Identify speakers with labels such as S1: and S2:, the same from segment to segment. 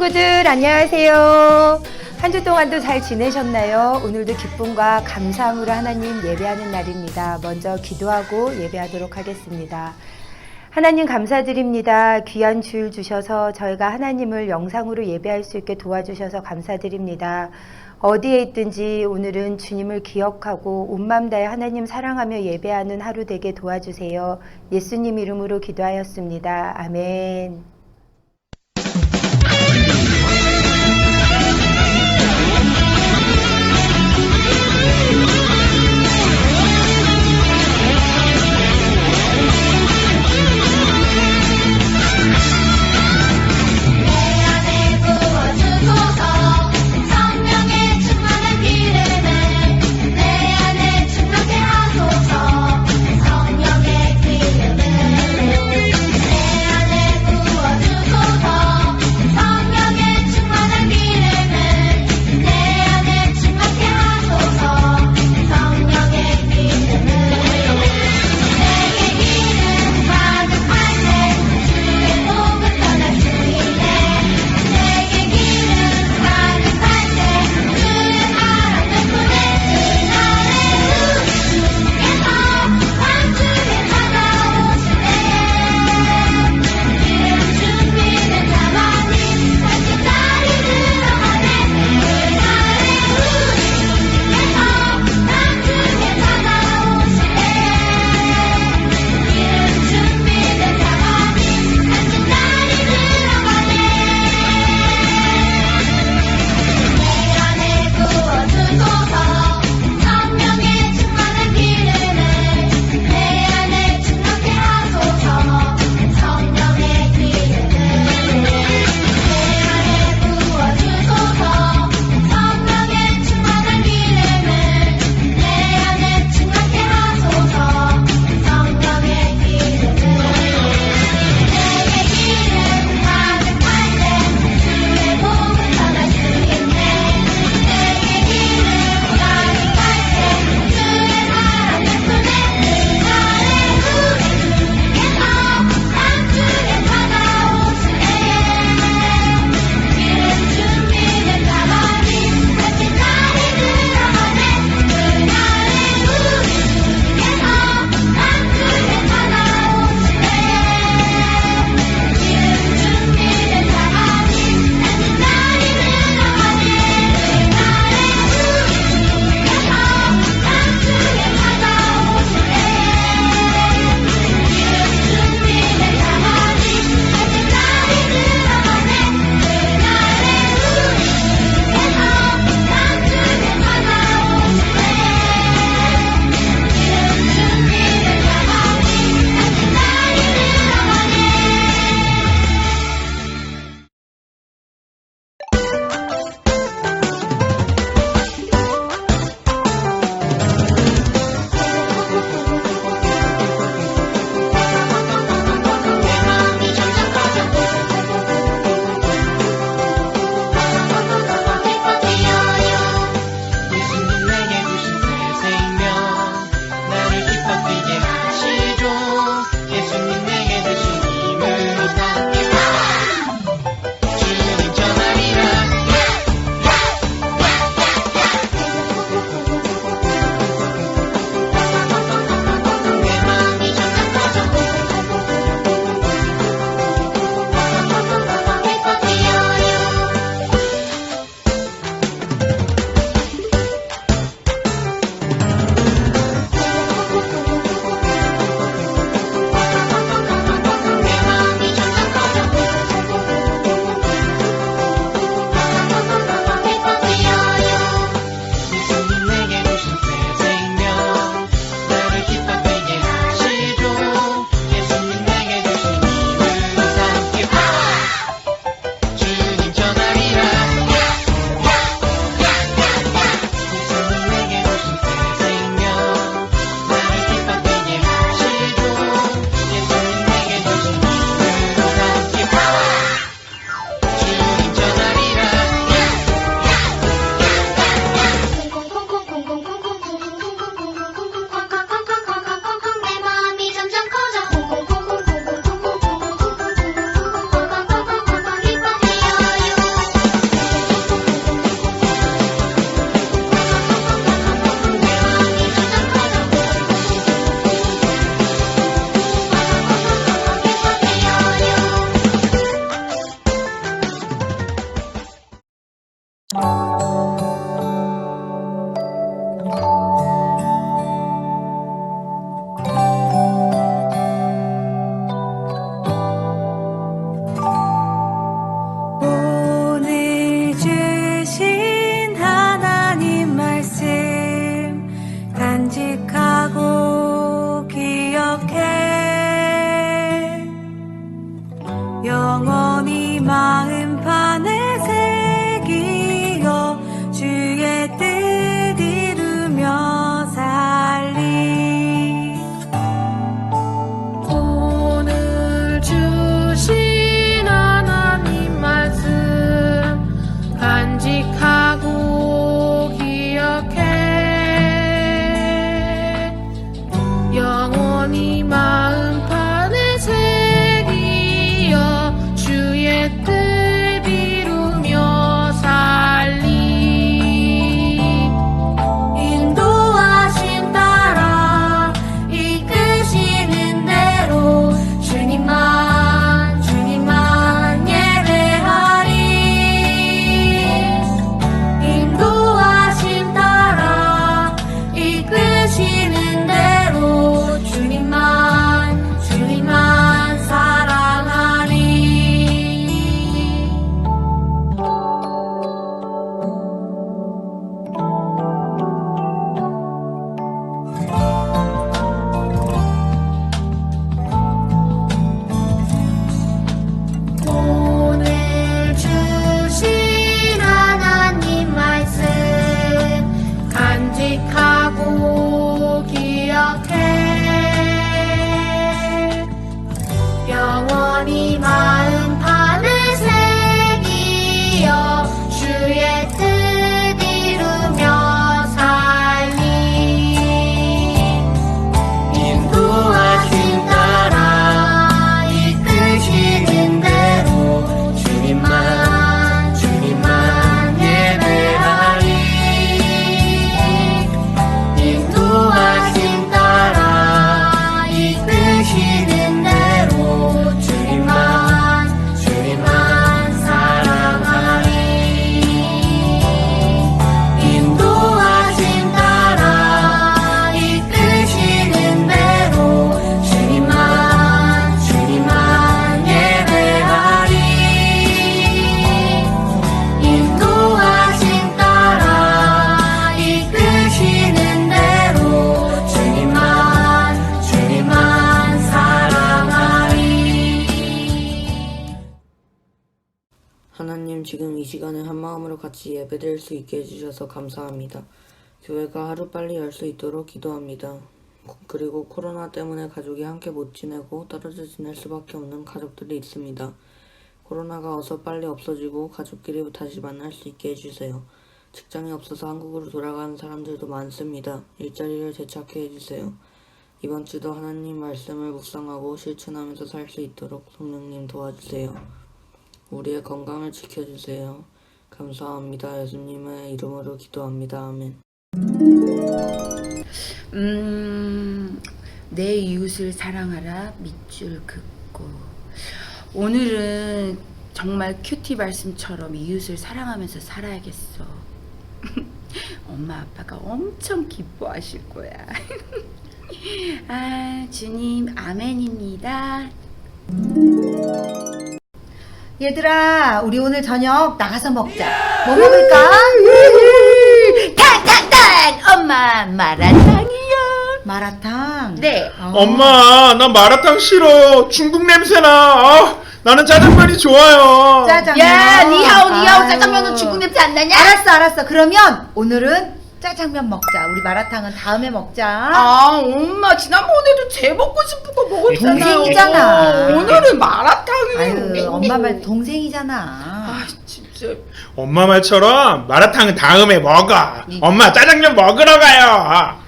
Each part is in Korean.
S1: 친구들 안녕하세요. 한 주 동안도 잘 지내셨나요? 오늘도 기쁨과 감사함으로 하나님 예배하는 날입니다. 먼저 기도하고 예배하도록 하겠습니다. 하나님 감사드립니다. 귀한 주일 주셔서 저희가 하나님을 영상으로 예배할 수 있게 도와주셔서 감사드립니다. 어디에 있든지 오늘은 주님을 기억하고 온 마음 다해 하나님 사랑하며 예배하는 하루 되게 도와주세요. 예수님 이름으로 기도하였습니다. 아멘.
S2: 내 안에 지금 이 시간에 한마음으로 같이 예배드릴 수 있게 해주셔서 감사합니다. 교회가 하루빨리 열 수 있도록 기도합니다. 그리고 코로나 때문에 가족이 함께 못 지내고 떨어져 지낼 수밖에 없는 가족들이 있습니다. 코로나가 어서 빨리 없어지고 가족끼리 다시 만날 수 있게 해주세요. 직장이 없어서 한국으로 돌아가는 사람들도 많습니다. 일자리를 되찾게 해주세요. 이번 주도 하나님 말씀을 묵상하고 실천하면서 살 수 있도록 성령님 도와주세요. 우리의 건강을 지켜주세요. 감사합니다. 예수님의 이름으로 기도합니다. 아멘.
S1: 내 이웃을 사랑하라 밑줄 긋고. 오늘은 정말 큐티 말씀처럼 이웃을 사랑하면서 살아야겠어. 엄마 아빠가 엄청 기뻐하실 거야. 아, 주님 아멘입니다.
S3: 얘들아, 우리 오늘 저녁 나가서 먹자. 뭐 먹을까?
S1: 탕탕탕! 엄마 마라탕이요.
S3: 마라탕.
S1: 네.
S4: 엄마, 나 마라탕 싫어. 중국 냄새나. 나는 짜장면이 좋아요.
S3: 짜장면.
S1: 야, 니하오
S3: 아유.
S1: 짜장면은 중국 냄새 안 나냐?
S3: 알았어. 그러면 오늘은 짜장면 먹자. 우리 마라탕은 다음에 먹자.
S5: 아, 엄마 지난번에도 제 먹고 싶은 거 먹었잖아요.
S3: 동생이잖아.
S5: 오늘은 마라탕이에요.
S3: 아유, 엄마 말 동생이잖아.
S5: 아, 진짜.
S4: 엄마 말처럼 마라탕은 다음에 먹어. 엄마 짜장면 먹으러 가요.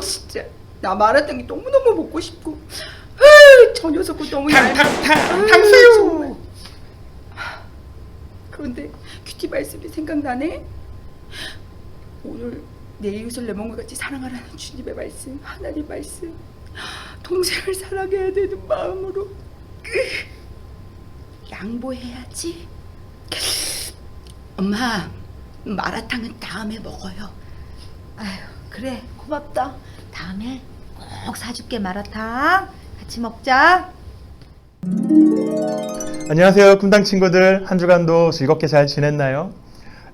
S5: 진짜. 나 마라탕이 너무너무 먹고 싶고. 저 녀석은 너무
S4: 탕수육.
S5: 그런데 큐티 말씀이 생각나네. 오늘 내 이웃을 내 몸과 같이 사랑하라는 주님의 말씀, 하나님 말씀. 동생을 사랑해야 되는 마음으로 양보해야지. 엄마, 마라탕은 다음에 먹어요.
S3: 아유, 그래. 고맙다. 다음에 꼭 사줄게, 마라탕. 같이 먹자.
S6: 안녕하세요, 꿈당 친구들. 한 주간도 즐겁게 잘 지냈나요?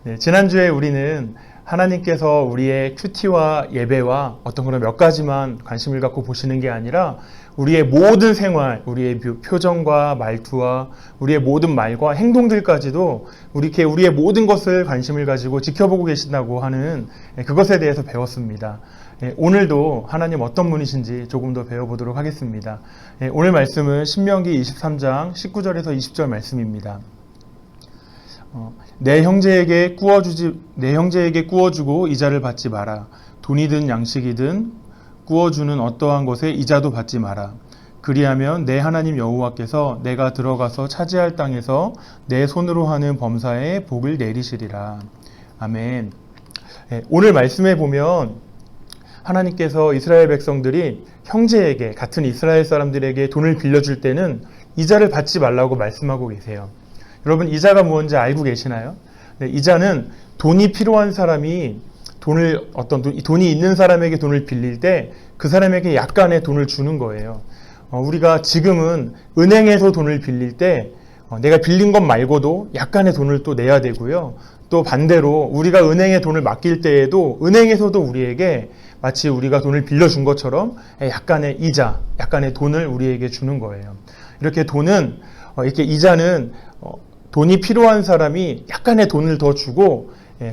S6: 네, 지난주에 우리는 하나님께서 우리의 큐티와 예배와 어떤 그런 몇 가지만 관심을 갖고 보시는 게 아니라 우리의 모든 생활, 우리의 표정과 말투와 우리의 모든 말과 행동들까지도 우리의 모든 것을 관심을 가지고 지켜보고 계신다고 하는 그것에 대해서 배웠습니다. 오늘도 하나님 어떤 분이신지 조금 더 배워보도록 하겠습니다. 오늘 말씀은 신명기 23장 19절에서 20절 말씀입니다. 내 형제에게 꾸어주고 이자를 받지 마라. 돈이든 양식이든 꾸어주는 어떠한 것에 이자도 받지 마라. 그리하면 내 하나님 여호와께서 내가 들어가서 차지할 땅에서 내 손으로 하는 범사에 복을 내리시리라. 아멘. 오늘 말씀에 보면 하나님께서 이스라엘 백성들이 형제에게, 같은 이스라엘 사람들에게 돈을 빌려줄 때는 이자를 받지 말라고 말씀하고 계세요. 여러분, 이자가 무엇인지 알고 계시나요? 네, 이자는 돈이 필요한 사람이 돈이 있는 사람에게 돈을 빌릴 때 그 사람에게 약간의 돈을 주는 거예요. 우리가 지금은 은행에서 돈을 빌릴 때 내가 빌린 것 말고도 약간의 돈을 또 내야 되고요. 또 반대로 우리가 은행에 돈을 맡길 때에도 은행에서도 우리에게 마치 우리가 돈을 빌려준 것처럼 약간의 이자, 약간의 돈을 우리에게 주는 거예요. 이렇게 이자는 돈이 필요한 사람이 약간의 돈을 더 주고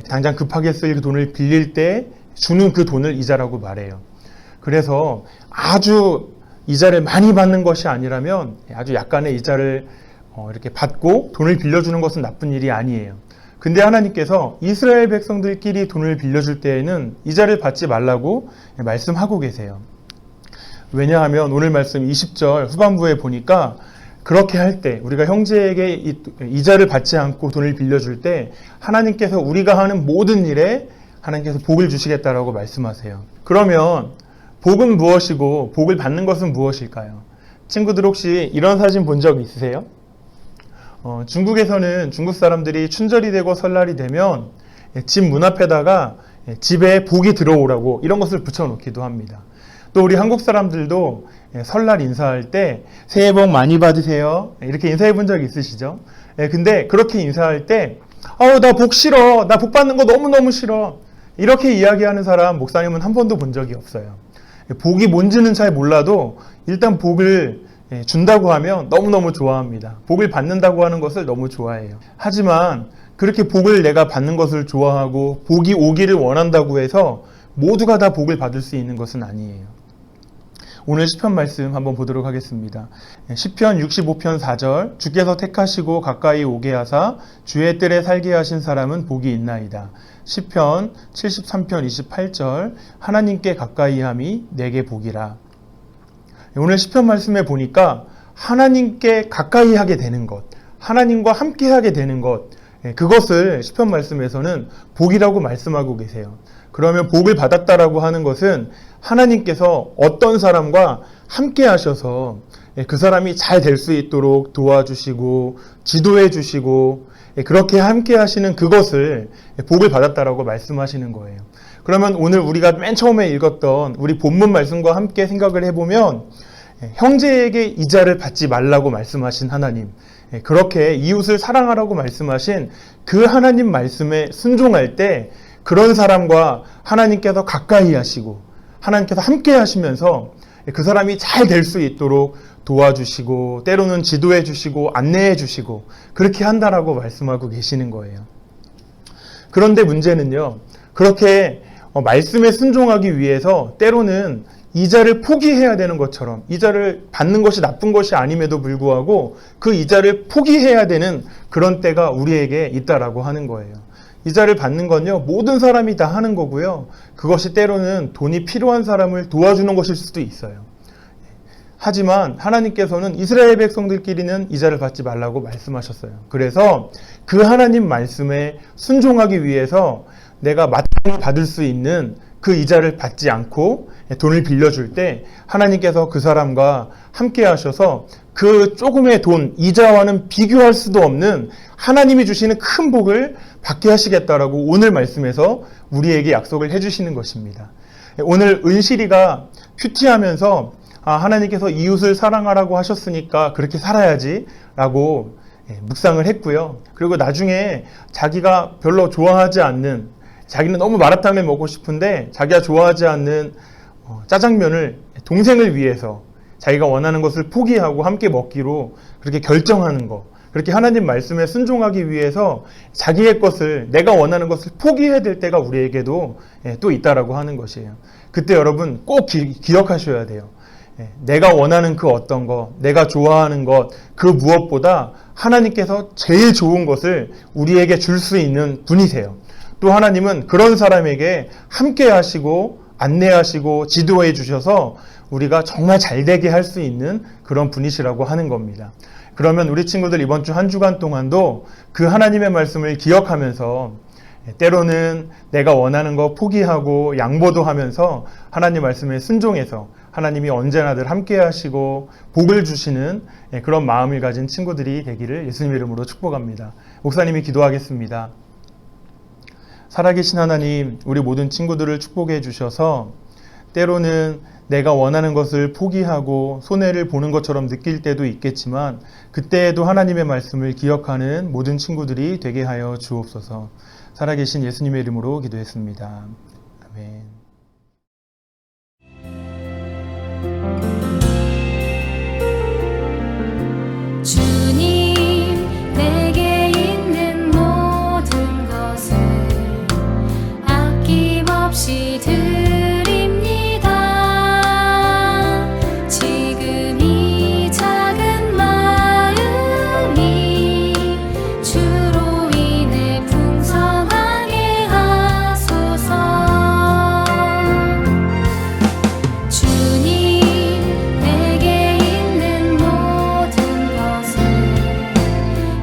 S6: 당장 급하게 쓸 그 돈을 빌릴 때 주는 그 돈을 이자라고 말해요. 그래서 아주 이자를 많이 받는 것이 아니라면 아주 약간의 이자를 이렇게 받고 돈을 빌려주는 것은 나쁜 일이 아니에요. 근데 하나님께서 이스라엘 백성들끼리 돈을 빌려줄 때에는 이자를 받지 말라고 말씀하고 계세요. 왜냐하면 오늘 말씀 20절 후반부에 보니까 그렇게 할 때, 우리가 형제에게 이자를 받지 않고 돈을 빌려줄 때 하나님께서 우리가 하는 모든 일에 하나님께서 복을 주시겠다라고 말씀하세요. 그러면 복은 무엇이고 복을 받는 것은 무엇일까요? 친구들 혹시 이런 사진 본 적 있으세요? 중국에서는 중국 사람들이 춘절이 되고 설날이 되면 집 문 앞에다가 집에 복이 들어오라고 이런 것을 붙여놓기도 합니다. 또 우리 한국 사람들도 설날 인사할 때 새해 복 많이 받으세요. 이렇게 인사해 본 적 있으시죠? 근데 그렇게 인사할 때 나 복 싫어. 나 복 받는 거 너무너무 싫어. 이렇게 이야기하는 사람 목사님은 한 번도 본 적이 없어요. 복이 뭔지는 잘 몰라도 일단 복을 준다고 하면 너무너무 좋아합니다. 복을 받는다고 하는 것을 너무 좋아해요. 하지만 그렇게 복을 내가 받는 것을 좋아하고 복이 오기를 원한다고 해서 모두가 다 복을 받을 수 있는 것은 아니에요. 오늘 시편 말씀 한번 보도록 하겠습니다. 시편 65편 4절 주께서 택하시고 가까이 오게 하사 주의 뜰에 살게 하신 사람은 복이 있나이다. 시편 73편 28절 하나님께 가까이 함이 내게 복이라. 오늘 시편 말씀에 보니까 하나님께 가까이 하게 되는 것, 하나님과 함께 하게 되는 것, 그것을 시편 말씀에서는 복이라고 말씀하고 계세요. 그러면 복을 받았다라고 하는 것은 하나님께서 어떤 사람과 함께 하셔서 그 사람이 잘 될 수 있도록 도와주시고 지도해 주시고 그렇게 함께 하시는 그것을 복을 받았다라고 말씀하시는 거예요. 그러면 오늘 우리가 맨 처음에 읽었던 우리 본문 말씀과 함께 생각을 해보면 형제에게 이자를 받지 말라고 말씀하신 하나님, 그렇게 이웃을 사랑하라고 말씀하신 그 하나님 말씀에 순종할 때 그런 사람과 하나님께서 가까이 하시고 하나님께서 함께 하시면서 그 사람이 잘 될 수 있도록 도와주시고 때로는 지도해 주시고 안내해 주시고 그렇게 한다라고 말씀하고 계시는 거예요. 그런데 문제는요, 그렇게 말씀에 순종하기 위해서 때로는 이자를 포기해야 되는 것처럼, 이자를 받는 것이 나쁜 것이 아님에도 불구하고 그 이자를 포기해야 되는 그런 때가 우리에게 있다라고 하는 거예요. 이자를 받는 건요, 모든 사람이 다 하는 거고요. 그것이 때로는 돈이 필요한 사람을 도와주는 것일 수도 있어요. 하지만 하나님께서는 이스라엘 백성들끼리는 이자를 받지 말라고 말씀하셨어요. 그래서 그 하나님 말씀에 순종하기 위해서 내가 마땅히 받을 수 있는 그 이자를 받지 않고 돈을 빌려줄 때 하나님께서 그 사람과 함께 하셔서 그 조금의 돈, 이자와는 비교할 수도 없는 하나님이 주시는 큰 복을 받게 하시겠다라고 오늘 말씀에서 우리에게 약속을 해주시는 것입니다. 오늘 은실이가 큐티하면서 하나님께서 이웃을 사랑하라고 하셨으니까 그렇게 살아야지 라고 묵상을 했고요. 그리고 나중에 자기가 별로 좋아하지 않는, 자기는 너무 마라탕을 먹고 싶은데 자기가 좋아하지 않는 짜장면을 동생을 위해서 자기가 원하는 것을 포기하고 함께 먹기로 그렇게 결정하는 것, 그렇게 하나님 말씀에 순종하기 위해서 자기의 것을, 내가 원하는 것을 포기해야 될 때가 우리에게도 또 있다라고 하는 것이에요. 그때 여러분 꼭 기억하셔야 돼요. 내가 원하는 그 어떤 것, 내가 좋아하는 것, 그 무엇보다 하나님께서 제일 좋은 것을 우리에게 줄 수 있는 분이세요. 또 하나님은 그런 사람에게 함께 하시고 안내하시고 지도해 주셔서 우리가 정말 잘 되게 할 수 있는 그런 분이시라고 하는 겁니다. 그러면 우리 친구들 이번 주 한 주간 동안도 그 하나님의 말씀을 기억하면서 때로는 내가 원하는 거 포기하고 양보도 하면서 하나님 말씀에 순종해서 하나님이 언제나 늘 함께 하시고 복을 주시는 그런 마음을 가진 친구들이 되기를 예수님 이름으로 축복합니다. 목사님이 기도하겠습니다. 살아계신 하나님, 우리 모든 친구들을 축복해 주셔서 때로는 내가 원하는 것을 포기하고 손해를 보는 것처럼 느낄 때도 있겠지만 그때에도 하나님의 말씀을 기억하는 모든 친구들이 되게 하여 주옵소서. 살아계신 예수님의 이름으로 기도했습니다. 아멘.
S7: 주님, 내게 있는 모든 것을 아낌없이 드립니다. 지금 이 작은 마음이 주로 인해 풍성하게 하소서. 주님, 내게 있는 모든 것을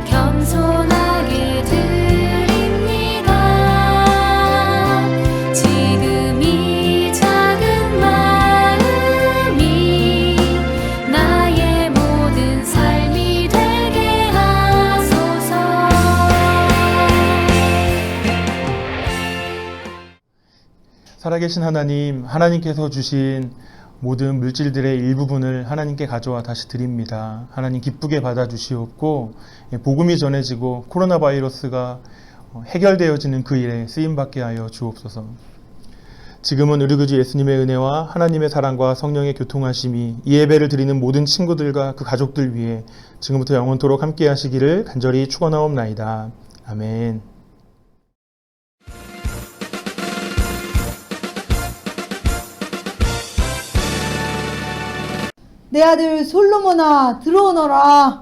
S7: 겸손하게 드립니다. 지금 이 작은 마음이 나의 모든 삶이 되게 하소서.
S6: 살아계신 하나님, 하나님께서 주신 모든 물질들의 일부분을 하나님께 가져와 다시 드립니다. 하나님 기쁘게 받아주시옵고 복음이 전해지고 코로나 바이러스가 해결되어지는 그 일에 쓰임받게 하여 주옵소서. 지금은 우리 구주 예수님의 은혜와 하나님의 사랑과 성령의 교통하심이 이 예배를 드리는 모든 친구들과 그 가족들 위해 지금부터 영원토록 함께 하시기를 간절히 축원하옵나이다. 아멘.
S3: 내 아들 솔로몬아 들어오너라.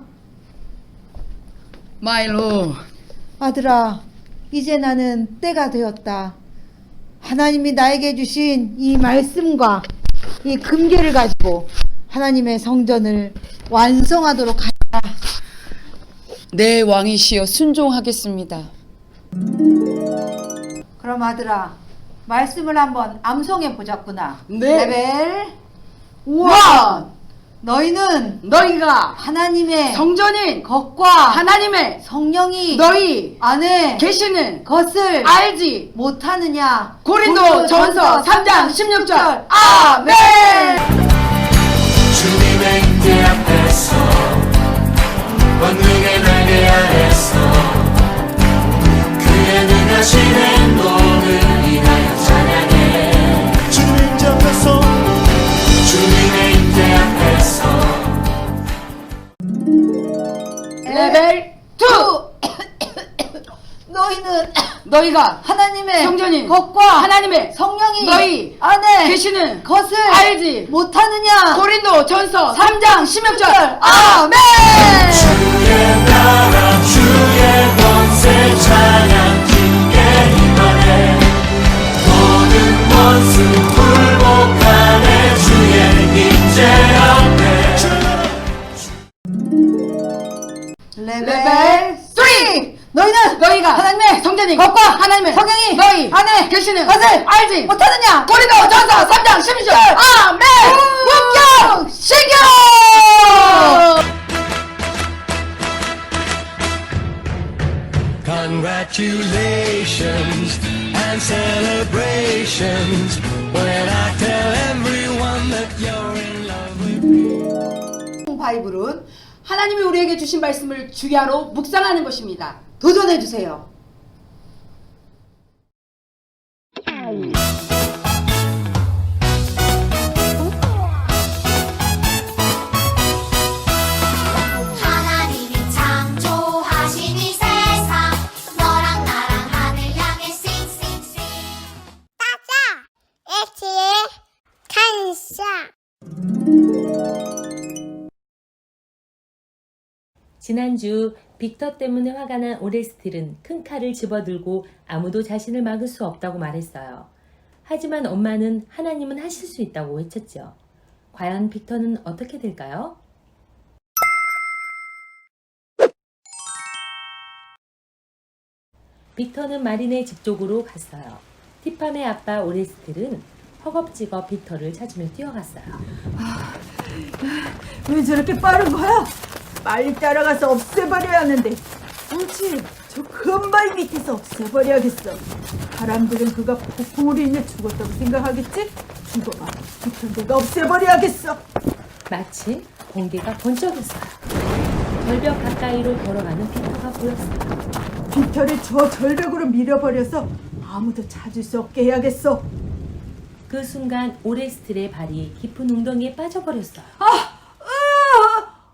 S5: 마일로.
S3: 아들아, 이제 나는 때가 되었다. 하나님이 나에게 주신 이 말씀과 이 금궤를 가지고 하나님의 성전을 완성하도록 하라.
S5: 내 왕이시여 순종하겠습니다.
S3: 그럼 아들아, 말씀을 한번 암송해 보자꾸나.
S5: 네.
S3: 레벨 1. 너희는
S5: 너희가
S3: 하나님의
S5: 성전인
S3: 것과
S5: 하나님의
S3: 성령이
S5: 너희
S3: 안에
S5: 계시는
S3: 것을
S5: 알지
S3: 못하느냐.
S5: 고린도 전서 3장 16절
S3: 아멘.
S8: 주님의 임재 앞에서 권능의 날개 아래서 그의 능하신 행동을 인하여 찬양해. 주님의 임재 앞에서 주님의 임재 앞에서
S5: 레벨 2
S3: 너희는
S5: 너희가
S3: 하나님의
S5: 성전인
S3: 것과
S5: 하나님의
S3: 성령이
S5: 너희
S3: 안에
S5: 계시는
S3: 것을
S5: 알지
S3: 못하느냐.
S5: 고린도 전서 3장 16절
S3: 아멘.
S8: 주의 나라 주의 권세 찬양 주께 임하네. 모든 원수 굴복하네. 주의 임재 앞에
S3: 레벨 3. 너희는
S5: 너희가
S3: 하나님의
S5: 성전인
S3: 것과
S5: 하나님의
S3: 성령이
S5: 너희
S3: 안에
S5: 계시는
S3: 것을
S5: 알지
S3: 못하느냐.
S5: 고린도 전서 3장 16절
S3: 아멘. 문경 신경.
S8: Congratulations and celebrations when I tell everyone that you're in love with me.
S3: 바이블은
S5: 하나님이 우리에게 주신 말씀을 주야로 묵상하는 것입니다.
S3: 도전해 주세요.
S7: 하나님이 창조하신 이 세상 너랑 나랑 하늘 향해 싱싱싱 따자 엑스의 간사.
S9: 지난주 빅터 때문에 화가 난 오레스틸은 큰 칼을 집어들고 아무도 자신을 막을 수 없다고 말했어요. 하지만 엄마는 하나님은 하실 수 있다고 외쳤죠. 과연 빅터는 어떻게 될까요? 빅터는 마린의 집 쪽으로 갔어요. 티팜의 아빠 오레스틸은 허겁지겁 빅터를 찾으며 뛰어갔어요.
S10: 왜 저렇게 빠른 거야? 빨리 따라가서 없애버려야 하는데. 그렇지, 저 큰 바위 밑에서 없애버려야겠어. 사람들은 그가 폭풍으로 인해 죽었다고 생각하겠지? 죽어봐, 빅터 내가 없애버려야겠어.
S9: 마침 번개가 번쩍였어요. 절벽 가까이로 걸어가는 빅터가 보였어요.
S10: 빅터를 저 절벽으로 밀어버려서 아무도 찾을 수 없게 해야겠어.
S9: 그 순간 오레스틸의 발이 깊은 웅덩이에 빠져버렸어요.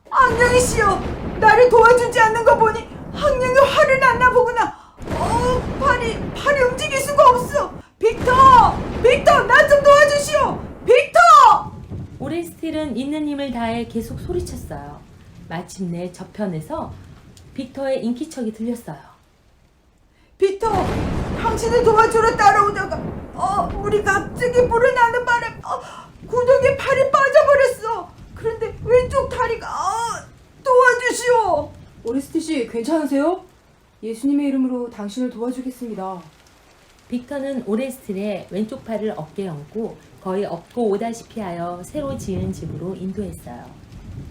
S10: 악령이시여, 나를 도와주지 않는 거 보니 악령이 화를 났나 보구나. 팔이 움직일 수가 없어. 빅터, 나 좀 도와주시오. 빅터!
S9: 오레스틸은 있는 힘을 다해 계속 소리쳤어요. 마침내 저편에서 빅터의 인기척이 들렸어요.
S10: 빅터, 당신을 도와주러 따라오다가 물이 갑자기 불을 나는 바람에 구덩이에 팔이 빠져버렸어. 그런데 왼쪽 다리가 도와주시오.
S11: 오레스트 씨, 괜찮으세요? 예수님의 이름으로 당신을 도와주겠습니다.
S9: 빅터는 오레스틸의 왼쪽 팔을 어깨에 얹고 거의 업고 오다시피 하여 새로 지은 집으로 인도했어요.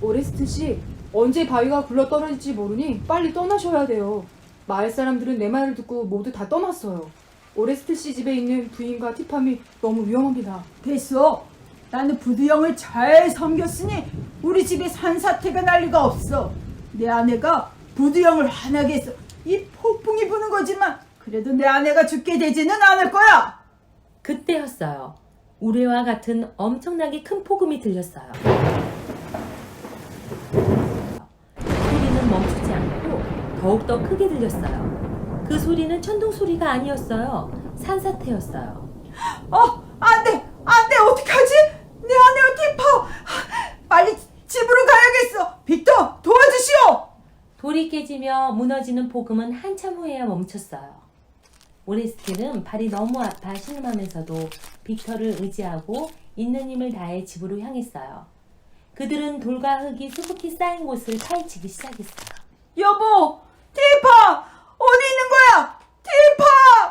S11: 오레스트 씨, 언제 바위가 굴러 떨어질지 모르니 빨리 떠나셔야 돼요. 마을 사람들은 내 말을 듣고 모두 다 떠났어요. 오레스트 씨 집에 있는 부인과 티팜이 너무 위험합니다.
S10: 됐어. 나는 부두형을 잘 섬겼으니 우리 집에 산사태가 날 리가 없어. 내 아내가 부두형을 화나게 해서 이 폭풍이 부는 거지만 그래도 내 아내가 죽게 되지는 않을 거야.
S9: 그때였어요. 우레와 같은 엄청나게 큰 폭음이 들렸어요. 소리는 멈추지 않고 더욱더 크게 들렸어요. 그 소리는 천둥 소리가 아니었어요. 산사태였어요.
S10: 안 돼, 어떡하지? 내 아내와 티파, 빨리
S9: 돌이 깨지며 무너지는 복음은 한참 후에야 멈췄어요. 오레스트는 발이 너무 아파 신음하면서도 빅터를 의지하고 있는 힘을 다해 집으로 향했어요. 그들은 돌과 흙이 수북히 쌓인 곳을 파헤치기 시작했어요.
S10: 여보, 티파 어디 있는 거야? 티파,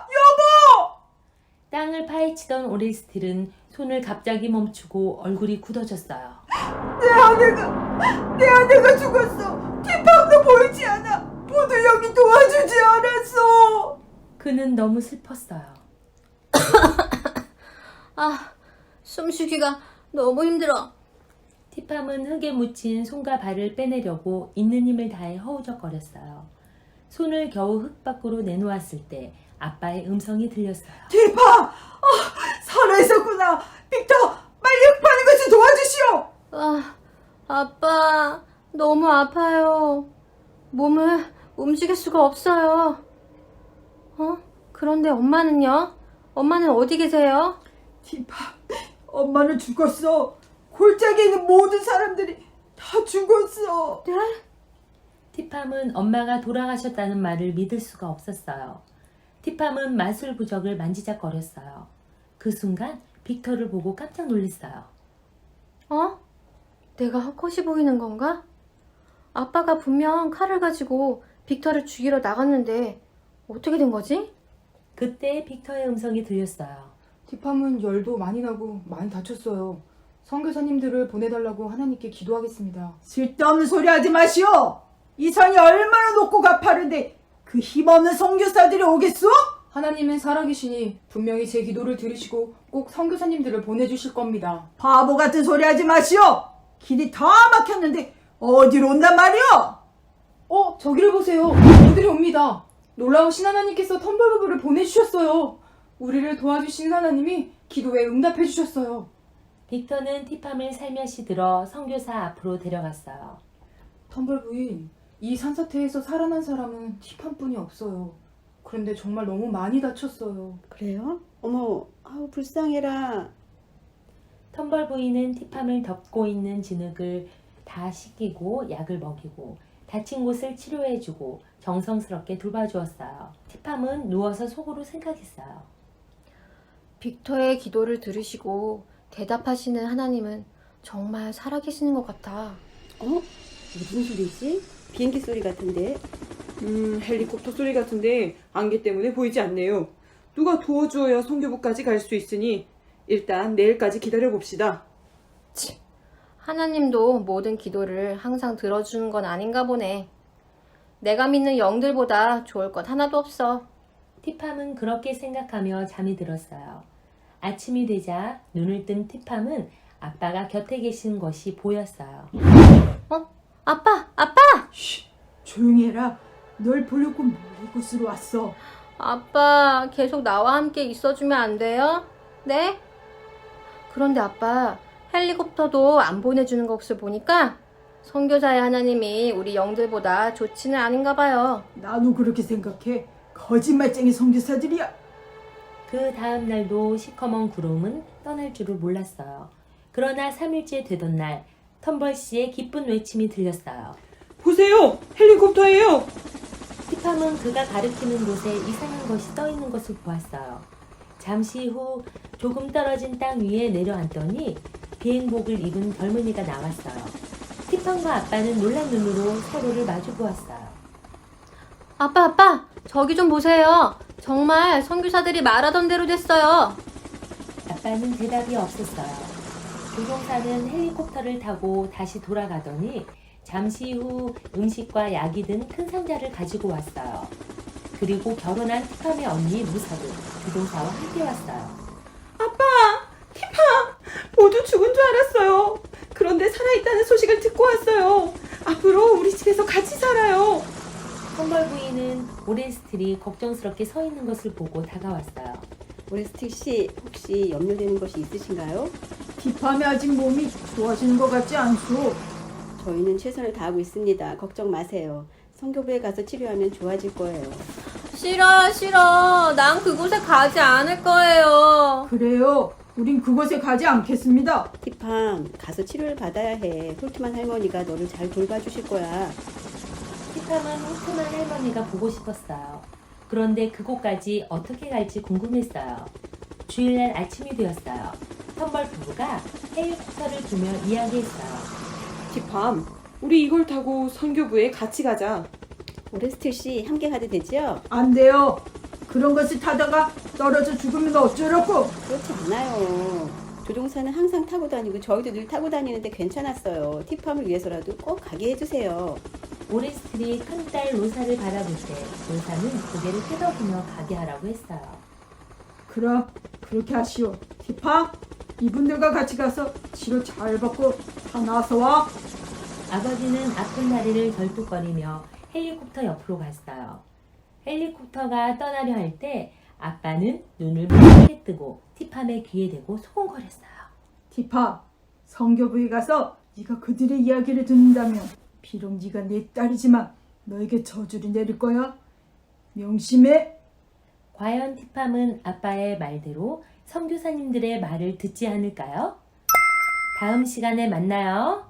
S10: 여보!
S9: 땅을 파헤치던 오레스틸은 손을 갑자기 멈추고 얼굴이 굳어졌어요.
S10: 내 아내가 죽었어. 티파도 보이지 않아. 모두 여기 도와주지 않았어.
S9: 그는 너무 슬펐어요.
S7: 아, 숨쉬기가 너무 힘들어.
S9: 티팜은 흙에 묻힌 손과 발을 빼내려고 있는 힘을 다해 허우적거렸어요. 손을 겨우 흙 밖으로 내놓았을 때 아빠의 음성이 들렸어요.
S10: 티파, 살아있었구나. 빅터, 빨리 흙 파는 것을 도와주시오.
S7: 아빠, 너무 아파요. 몸을 움직일 수가 없어요. 그런데 엄마는요? 엄마는 어디 계세요?
S10: 티파, 엄마는 죽었어. 골짜기에 있는 모든 사람들이 다 죽었어.
S7: 네?
S9: 티팜은 엄마가 돌아가셨다는 말을 믿을 수가 없었어요. 티팜은 마술 부적을 만지작거렸어요. 그 순간 빅터를 보고 깜짝 놀랐어요.
S7: 내가 헛것이 보이는 건가? 아빠가 분명 칼을 가지고 빅터를 죽이러 나갔는데 어떻게 된 거지?
S9: 그때 빅터의 음성이 들렸어요.
S11: 티팜은 열도 많이 나고 많이 다쳤어요. 선교사님들을 보내달라고 하나님께 기도하겠습니다.
S10: 쓸데없는 소리 하지 마시오. 이 산이 얼마나 높고 가파른데 그 힘없는 선교사들이 오겠소?
S11: 하나님은 살아계시니 분명히 제 기도를 들으시고 꼭 선교사님들을 보내주실 겁니다.
S10: 바보 같은 소리 하지 마시오. 길이 다 막혔는데 어디로 온단 말이오?
S11: 저기를 보세요. 그들이 옵니다. 놀라우신 하나님께서 텀블부부를 보내주셨어요. 우리를 도와주신 하나님이 기도에 응답해 주셨어요.
S9: 빅터는 티팜을 살며시 들어 선교사 앞으로 데려갔어요.
S11: 텀블 부인, 이 산사태에서 살아난 사람은 티팜뿐이 없어요. 그런데 정말 너무 많이 다쳤어요.
S12: 그래요? 어머, 아우 불쌍해라.
S9: 텀벌 부인은 티팜을 덮고 있는 진흙을 다 씻기고 약을 먹이고 다친 곳을 치료해주고 정성스럽게 돌봐주었어요. 티팜은 누워서 속으로 생각했어요.
S7: 빅터의 기도를 들으시고 대답하시는 하나님은 정말 살아계시는 것 같아.
S12: 무슨 소리지? 비행기 소리 같은데.
S13: 헬리콥터 소리 같은데 안개 때문에 보이지 않네요. 누가 도와주어야 성교부까지 갈 수 있으니 일단 내일까지 기다려봅시다.
S7: 하나님도 모든 기도를 항상 들어주는 건 아닌가 보네. 내가 믿는 영들보다 좋을 것 하나도 없어.
S9: 티팜은 그렇게 생각하며 잠이 들었어요. 아침이 되자 눈을 뜬 티팜은 아빠가 곁에 계신 것이 보였어요.
S7: 아빠!
S10: 조용히 해라. 널 보려고 먼 곳으로 왔어.
S7: 아빠, 계속 나와 함께 있어주면 안 돼요? 네? 그런데 아빠, 헬리콥터도 안 보내주는 것을 보니까 선교사의 하나님이 우리 영들보다 좋지는 않은가 봐요.
S10: 나도 그렇게 생각해. 거짓말쟁이 선교사들이야.
S9: 그 다음 날도 시커먼 구름은 떠날 줄을 몰랐어요. 그러나 3일째 되던 날 텀벌 씨의 기쁜 외침이 들렸어요.
S13: 보세요! 헬리콥터예요!
S9: 티팜은 그가 가리키는 곳에 이상한 것이 떠 있는 것을 보았어요. 잠시 후 조금 떨어진 땅 위에 내려앉더니 비행복을 입은 젊은이가 나왔어요. 티팜과 아빠는 놀란 눈으로 서로를 마주 보았어요.
S7: 아빠, 저기 좀 보세요. 정말 선교사들이 말하던 대로 됐어요.
S9: 아빠는 대답이 없었어요. 조종사는 헬리콥터를 타고 다시 돌아가더니 잠시 후 음식과 약이 든 큰 상자를 가지고 왔어요. 그리고 결혼한 티팜의 언니 무사도 조종사와 함께 왔어요.
S13: 아빠! 티팜! 모두 죽은 줄 알았어요. 그런데 살아있다는 소식을 듣고 왔어요. 앞으로 우리 집에서 같이 살아요.
S9: 텀벌 부인은 오레스틸이 걱정스럽게 서 있는 것을 보고 다가왔어요.
S12: 오레스틸 씨, 혹시 염려되는 것이 있으신가요?
S10: 티팜이 아직 몸이 좋아지는 것 같지 않소.
S12: 저희는 최선을 다하고 있습니다. 걱정 마세요. 성교부에 가서 치료하면 좋아질 거예요.
S7: 싫어. 난 그곳에 가지 않을 거예요.
S10: 그래요. 우린 그곳에 가지 않겠습니다.
S12: 티팜, 가서 치료를 받아야 해. 홀트만 할머니가 너를 잘 돌봐주실 거야.
S9: 티팜은 호트만 할머니가 보고 싶었어요. 그런데 그곳까지 어떻게 갈지 궁금했어요. 주일날 아침이 되었어요. 텀벌 부부가 헬리콥터를 보며 이야기했어요.
S13: 티팜, 우리 이걸 타고 선교부에 같이 가자.
S12: 오레스트 씨 함께 가도 되죠?
S10: 안 돼요. 그런 것을 타다가 떨어져 죽으면 어쩌려고?
S12: 그렇지 않아요. 조종사는 항상 타고 다니고 저희도 늘 타고 다니는데 괜찮았어요. 티팜을 위해서라도 꼭 가게 해주세요.
S9: 오레스트리 큰딸 로사를 바라볼 때 로사는 고개를 끄덕이며 가게 하라고 했어요.
S10: 그럼 그렇게 하시오. 티파, 이분들과 같이 가서 치료 잘 받고 다 나와서 와.
S9: 아버지는 아픈 다리를 덜뚝거리며 헬리콥터 옆으로 갔어요. 헬리콥터가 떠나려 할 때 아빠는 눈을 크게 뜨고 티팜의 귀에 대고 소곤거렸어요.
S10: 티파, 성교부에 가서 네가 그들의 이야기를 듣는다면 비록 네가 내 딸이지만 너에게 저주를 내릴 거야. 명심해.
S9: 과연 티팜은 아빠의 말대로 선교사님들의 말을 듣지 않을까요? 다음 시간에 만나요.